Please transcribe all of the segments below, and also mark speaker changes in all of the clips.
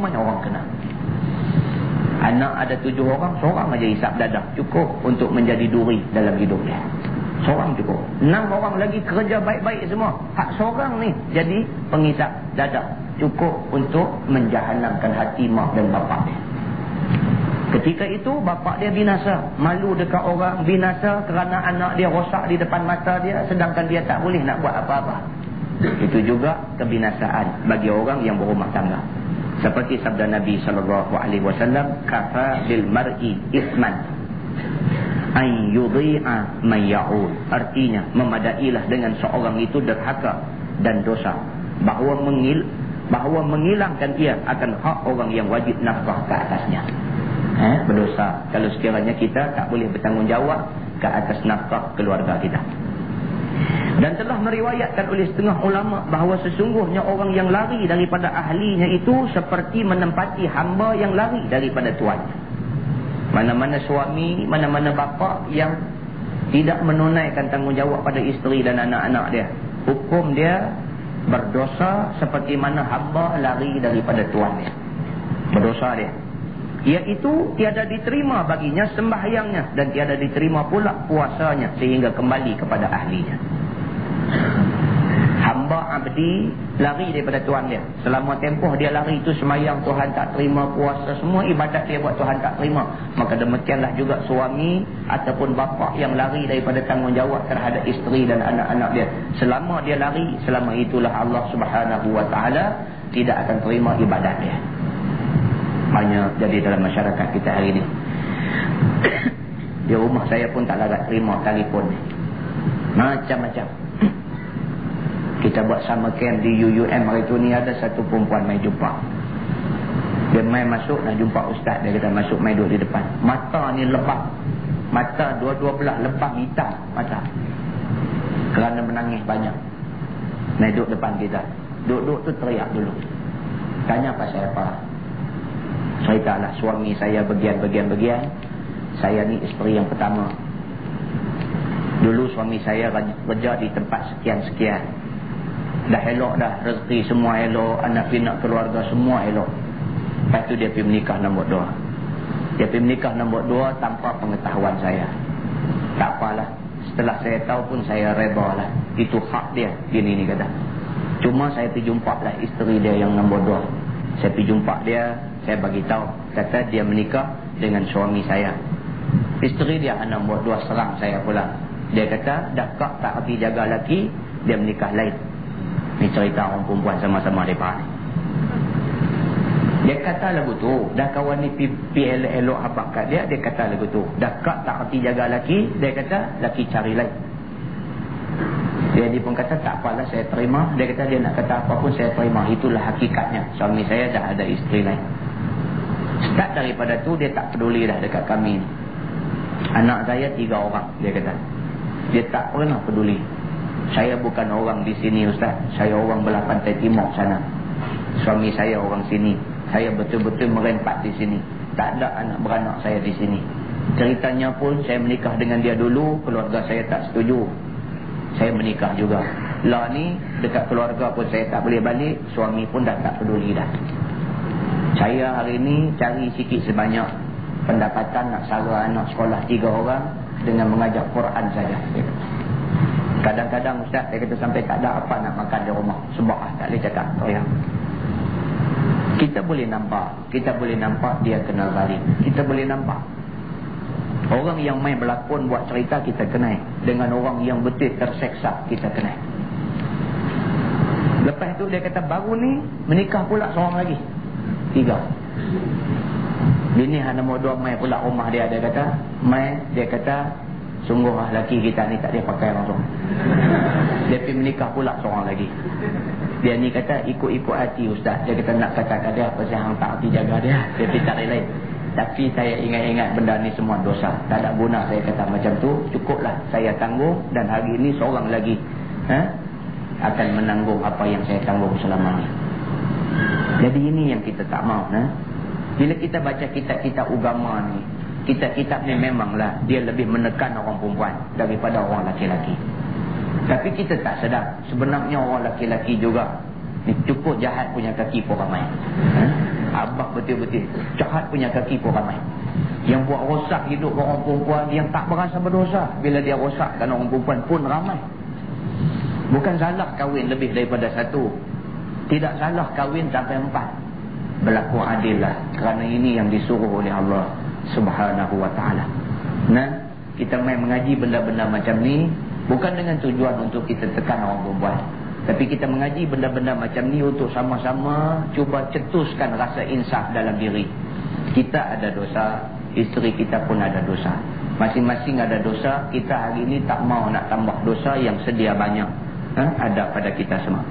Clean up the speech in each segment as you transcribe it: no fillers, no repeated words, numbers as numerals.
Speaker 1: ramai orang kenal. Anak ada 7 orang, seorang aja hisap dadah, cukup untuk menjadi duri dalam hidup dia. Seorang cukup. 6 orang lagi kerja baik-baik semua, hak seorang ni jadi penghisap dadah, cukup untuk menjahanamkan hati mak dan bapak dia. Ketika itu bapak dia binasa, malu dekat orang, binasa kerana anak dia rosak di depan mata dia, sedangkan dia tak boleh nak buat apa-apa. Itu juga kebinasaan bagi orang yang berumah tangga. Seperti sabda Nabi SAW, kafa bil mar'i isman an yudhi'a man ya'ud. Artinya memadailah dengan seorang itu derhaka dan dosa, bahawa menghilangkan ia akan hak orang yang wajib nafkah ke atasnya. Berdosa kalau sekiranya kita tak boleh bertanggungjawab ke atas nafkah keluarga kita. Dan telah meriwayatkan oleh setengah ulama bahawa sesungguhnya orang yang lari daripada ahlinya itu seperti menempati hamba yang lari daripada tuannya. Mana-mana suami, mana-mana bapa yang tidak menunaikan tanggungjawab pada isteri dan anak-anak dia, hukum dia berdosa seperti mana hamba lari daripada tuannya. Berdosa dia, iaitu tiada diterima baginya sembahyangnya dan tiada diterima pula puasanya sehingga kembali kepada ahlinya. Hamba abdi lari daripada Tuhan dia. Selama tempoh dia lari itu, sembahyang Tuhan tak terima, puasa semua ibadat dia buat Tuhan tak terima. Maka demikianlah juga suami ataupun bapa yang lari daripada tanggungjawab terhadap isteri dan anak-anak dia. Selama dia lari, selama itulah Allah Subhanahu Wa Taala tidak akan terima ibadat dia. Banyak jadi dalam masyarakat kita hari ini. Di rumah saya pun tak larat terima telefon ni. Macam-macam. Kita buat summer camp di UUM hari tu ni, ada satu perempuan main jumpa. Dia main masuk nak jumpa ustaz. Dia kata masuk main duduk di depan. Mata ni lebam. Mata dua-dua belah lebam hitam mata. Kerana menangis banyak. Main duduk depan kita. Duduk tu teriak dulu. Tanya pasal apa? Ceritalah suami saya bagian-bagian. Saya ni isteri yang pertama. Dulu suami saya kerja di tempat sekian-sekian. Dah elok dah, rezeki semua elok, anak pinak keluarga semua elok. Lepas tu dia pergi menikah nombor 2. Dia pergi menikah nombor 2 tanpa pengetahuan saya. Tak apalah, setelah saya tahu pun saya reda lah. Itu hak dia, gini ni kata. Cuma saya pergi jumpa lah isteri dia yang nombor 2. Saya pergi jumpa dia, saya bagi tahu, kata dia menikah dengan suami saya. Isteri dia nombor 2 serang saya pula. Dia kata dah kak tak pergi jaga lelaki, dia menikah lain. Ni cerita orang perempuan sama-sama mereka ni. Dia kata lagu tu, dah kawan ni elok habak kat dia, dia kata lagu tu, dah kak tak pergi jaga lelaki, dia kata lelaki cari lain. Dia pun kata tak apalah saya terima. Dia kata dia nak kata apa pun saya terima. Itulah hakikatnya, suami saya dah ada isteri lain. Start daripada tu dia tak peduli dah dekat kami ni. Anak saya 3 orang, dia kata. Dia tak pernah peduli. Saya bukan orang di sini ustaz. Saya orang belah pantai timur sana. Suami saya orang sini. Saya betul-betul merempat di sini. Tak ada anak beranak saya di sini. Ceritanya pun saya menikah dengan dia dulu, keluarga saya tak setuju. Saya menikah juga. Lah ni dekat keluarga pun saya tak boleh balik. Suami pun dah tak peduli dah. Saya hari ni cari sikit sebanyak pendapatan nak sara anak sekolah 3 orang dengan mengajar Quran saja. Kadang-kadang ustaz saya kata sampai tak ada apa nak makan di rumah. Sebab tak boleh cakap. Oh ya. Kita boleh nampak dia kena zalim. Kita boleh nampak. Orang yang main berlakon buat cerita kita kenal. Dengan orang yang betul terseksa kita kenal. Lepas tu dia kata baru ni menikah pula seorang lagi. 3. Bini nombor 2 mai pula rumah dia. Dia kata mai, dia kata sungguh lelaki kita ni tak dia pakai langsung. Dia pergi menikah pula seorang lagi. Dia ni kata ikut-ikut hati ustaz. Dia kata nak kata dia apa saya hang tak hati jaga dia. Dia pergi cari lain. Tapi saya ingat-ingat benda ni semua dosa. Tak ada guna saya kata macam tu. Cukuplah saya tanggung dan hari ini seorang lagi akan menanggung apa yang saya tanggung selama ni. Jadi ini yang kita tak mahu. Bila kita baca kitab-kitab agama ni, kitab-kitab ni memanglah dia lebih menekan orang perempuan daripada orang laki-laki. Tapi kita tak sedar sebenarnya orang laki-laki juga Ni cukup jahat punya kaki pun ramai. Abah betul-betul jahat punya kaki pun ramai. Yang buat rosak hidup orang perempuan yang tak berasa berdosa, bila dia rosakkan orang perempuan pun ramai. Bukan salah kahwin lebih daripada satu, tidak salah kahwin sampai 4. Berlaku adil lah, kerana ini yang disuruh oleh Allah Subhanahu wa ta'ala. Nah, kita main mengaji benda-benda macam ni bukan dengan tujuan untuk kita tekan orang perempuan, tapi kita mengaji benda-benda macam ni untuk sama-sama cuba cetuskan rasa insaf dalam diri. Kita ada dosa, isteri kita pun ada dosa. Masing-masing ada dosa. Kita hari ini tak mau nak tambah dosa yang sedia banyak ada pada kita semua.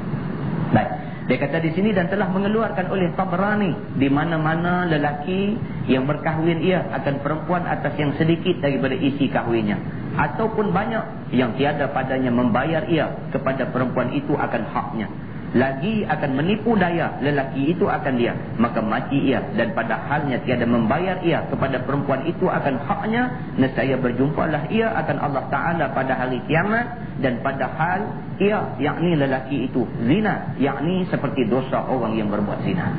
Speaker 1: Baik. Dia kata di sini, dan telah mengeluarkan oleh Tabrani, di mana-mana lelaki yang berkahwin ia akan perempuan atas yang sedikit daripada isi kahwinnya, ataupun banyak yang tiada padanya membayar ia kepada perempuan itu akan haknya, lagi akan menipu daya lelaki itu akan dia, maka mati ia, dan pada halnya tiada membayar ia kepada perempuan itu akan haknya, nescaya berjumpalah ia akan Allah Ta'ala pada hari kiamat, dan pada hal ia, yakni lelaki itu, zina, yakni seperti dosa orang yang berbuat zina.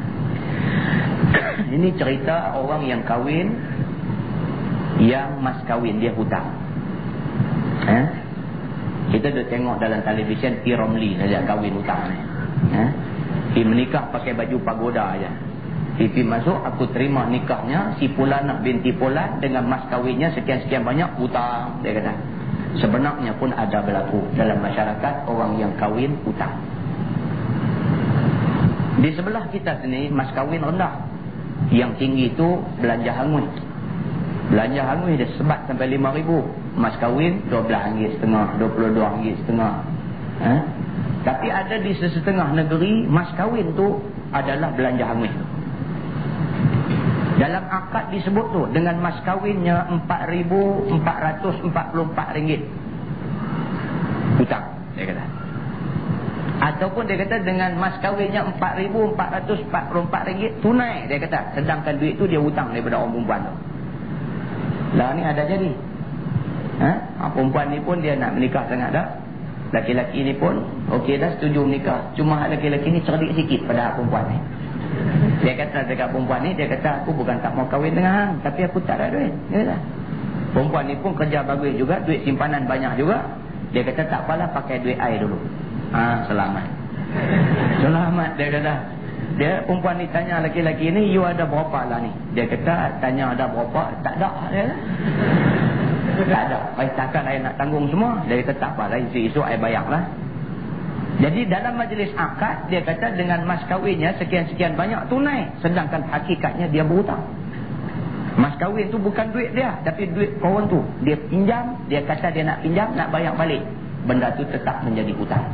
Speaker 1: Ini cerita orang yang kahwin, yang mas kahwin dia hutang. Kita dah tengok dalam televisyen P. Romli saja kahwin hutang ni. Dia menikah pakai baju pagoda aja. Pipi masuk, aku terima nikahnya si Pulana binti Pulan dengan mas kahwinnya sekian-sekian banyak, hutang, dia kata. Sebenarnya pun ada berlaku dalam masyarakat orang yang kahwin hutang. Di sebelah kita sini mas kahwin rendah, yang tinggi itu belanja hangui. Belanja hangui dia sebat sampai 5,000. Mas kahwin RM12.50, RM22.50. Tapi ada di sesetengah negeri mas kahwin tu adalah belanja hangui. Dalam akad disebut tu, dengan mas kahwinnya RM4,444 hutang, dia kata. Ataupun dia kata dengan mas kahwinnya RM4,444 tunai, dia kata. Sedangkan duit tu dia hutang daripada orang perempuan tu. Lah ni ada jadi. Perempuan ni pun dia nak menikah sangat dah. Laki-laki ni pun okey dah, setuju menikah. Cuma laki-laki ni cerdik sikit pada perempuan ni. Dia kata dekat perempuan ni, dia kata aku bukan tak mau kahwin dengan hang, tapi aku tak ada duit. Dia kata. Perempuan ni pun kerja bagus juga, duit simpanan banyak juga. Dia kata tak apalah, pakai duit air dulu. Selamat. Selamat, dia kata. Dia perempuan ni tanya laki-laki ni, you ada berapa lah ni? Dia kata tanya ada berapa, tak ada, dia kata. Tak ada. Baik, takkan saya nak tanggung semua. Dia kata tak apalah, isu-isu saya bayarlah. Jadi dalam majlis akad, dia kata dengan mas kahwinnya sekian-sekian banyak tunai, sedangkan hakikatnya dia berhutang. Mas kahwin tu bukan duit dia, tapi duit kawan tu. Dia pinjam, dia kata dia nak pinjam, nak bayar balik. Benda tu tetap menjadi hutang.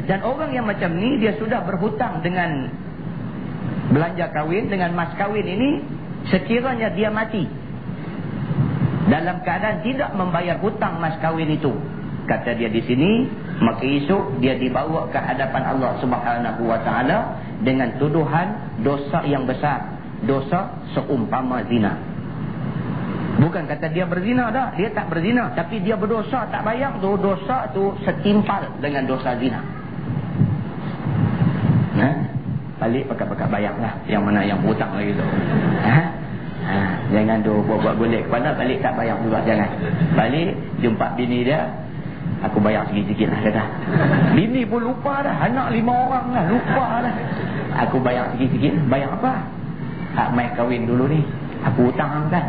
Speaker 1: Dan orang yang macam ni, dia sudah berhutang dengan belanja kahwin, dengan mas kahwin ini, sekiranya dia mati dalam keadaan tidak membayar hutang mas kahwin itu, kata dia di sini, maka esok dia dibawa ke hadapan Allah Subhanahu wa ta'ala dengan tuduhan dosa yang besar, dosa seumpama zina. Bukan kata dia berzina dah, dia tak berzina, tapi dia berdosa tak bayar tu, dosa tu setimpal dengan dosa zina. Balik pakat-pakat bayarlah, yang mana yang hutang lagi tu. Jangan tu buat-buat golek kepala, balik tak bayar juga, jangan. Balik jumpa bini dia, aku bayar sikit-sikit lah, kata. Bini pun lupa dah, anak 5 orang lah, lupa dah. Aku bayar sikit-sikit, bayar apa? Hak mai kahwin dulu ni, aku hutang kan.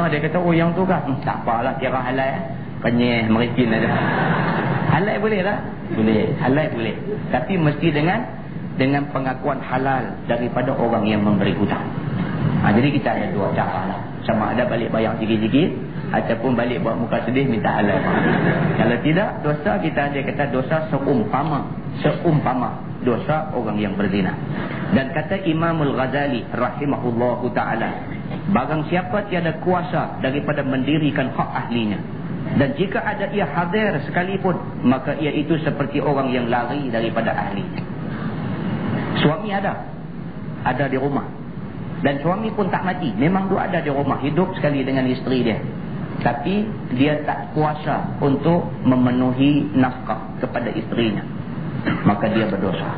Speaker 1: Dia kata, oh yang tu kan? Tak apalah, kira halal. Penyeh, merikin aja. Halal boleh lah? Boleh, halal boleh. Tapi mesti dengan pengakuan halal daripada orang yang memberi hutang. Jadi kita ada dua cara lah. Sama ada balik bayar sikit-sikit, ataupun balik buat muka sedih minta halal. Kalau tidak, dosa kita dia kata dosa seumpama dosa orang yang berzina. Dan kata Imamul Ghazali rahimahullahu ta'ala, barang siapa tiada kuasa daripada mendirikan hak ahlinya, dan jika ada ia hadir sekalipun, maka ia itu seperti orang yang lari daripada ahlinya. Suami ada di rumah, dan suami pun tak mati, memang dia ada di rumah, hidup sekali dengan isteri dia, tapi dia tak kuasa untuk memenuhi nafkah kepada isterinya. maka dia berdosa.